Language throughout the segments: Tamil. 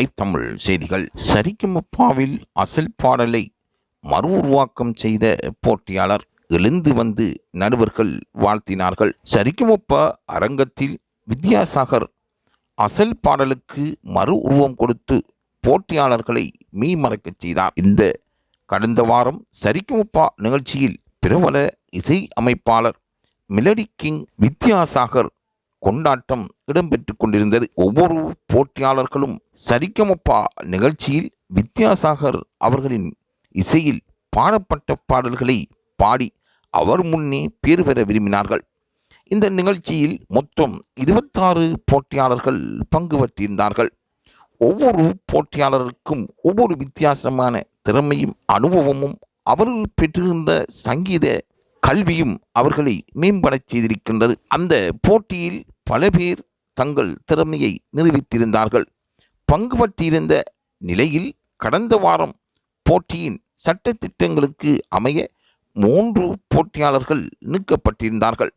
லைவ் தமிழ் செய்திகள். சரிகமபாவில் அசல் பாடலை மறு உருவாக்கம் செய்த போட்டியாளர் எழுந்து வந்து நடுவர்கள் வாழ்த்தினார்கள். சரிகமபா அரங்கத்தில் வித்யாசாகர் அசல் பாடலுக்கு மறு உருவம் கொடுத்து போட்டியாளர்களை மீமறக்கச் செய்தார். இந்த கடந்த வாரம் சரிகமபா நிகழ்ச்சியில் பிரபல இசை அமைப்பாளர் மெலடி கிங் வித்யாசாகர் கொண்டாட்டம் இடம்பெற்று கொண்டிருந்தது. ஒவ்வொரு போட்டியாளர்களும் சரிகமபா நிகழ்ச்சியில் வித்யாசாகர் அவர்களின் இசையில் பாடப்பட்ட பாடல்களை பாடி அவர் முன்னே பேர் பெற விரும்பினார்கள். இந்த நிகழ்ச்சியில் மொத்தம் 26 போட்டியாளர்கள் பங்கு பெற்றிருந்தார்கள். ஒவ்வொரு போட்டியாளருக்கும் ஒவ்வொரு வித்தியாசமான திறமையும் அனுபவமும் அவர்கள் பெற்றிருந்த சங்கீத கல்வியும் அவர்களை மேம்படச் செய்திருக்கின்றது. அந்த போட்டியில் பல பேர் தங்கள் திறமையை நிரூபித்திருந்தார்கள். பங்கு பற்றியிருந்த நிலையில் கடந்த வாரம் போட்டியின் சட்ட திட்டங்களுக்கு அமைய 3 போட்டியாளர்கள் நீக்கப்பட்டிருந்தார்கள்.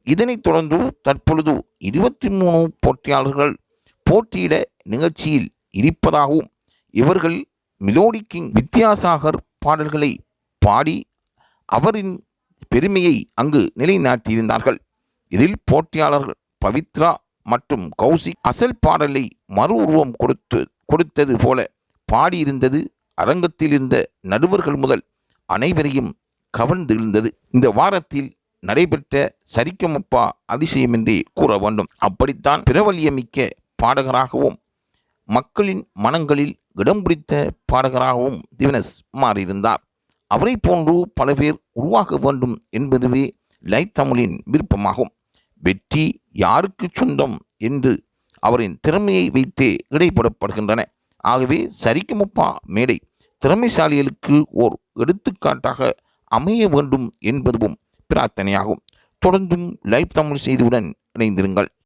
இதனைத் தொடர்ந்து தற்பொழுது 23 போட்டியாளர்கள் போட்டியிட நிகழ்ச்சியில் இருப்பதாகவும் இவர்கள் மெலடி கிங் வித்யாசாகர் பாடல்களை பாடி அவரின் பெருமையை அங்கு நிலைநாட்டியிருந்தார்கள். இதில் போட்டியாளர்கள் பவித்ரா மற்றும் கௌசிக் அசல் பாடலை மறு உருவம் கொடுத்தது போல பாடியிருந்தது அரங்கத்தில் இருந்த நடுவர்கள் முதல் அனைவரையும் கவர்ந்திருந்தது. இந்த வாரத்தில் நடைபெற்ற சரிகமபா அதிசயம் என்றே கூற வேண்டும். அப்படித்தான் பிரபல்யமிக்க பாடகராகவும் மக்களின் மனங்களில் இடம் பிடித்த பாடகராகவும் திவினஸ் மாறியிருந்தார். அவரை போன்று பல பேர் உருவாக வேண்டும் என்பதுவே லைவ் தமிழின் விருப்பமாகும். வெற்றி யாருக்கு சொந்தம் என்று அவரின் திறமையை வைத்தே இடைப்படப்படுகின்றன. ஆகவே சரிகமபா மேடை திறமைசாலிகளுக்கு ஓர் எடுத்துக்காட்டாக அமைய வேண்டும் என்பதும் பிரார்த்தனையாகும். தொடர்ந்தும் லைவ் தமிழ் செய்தியுடன் இணைந்திருங்கள்.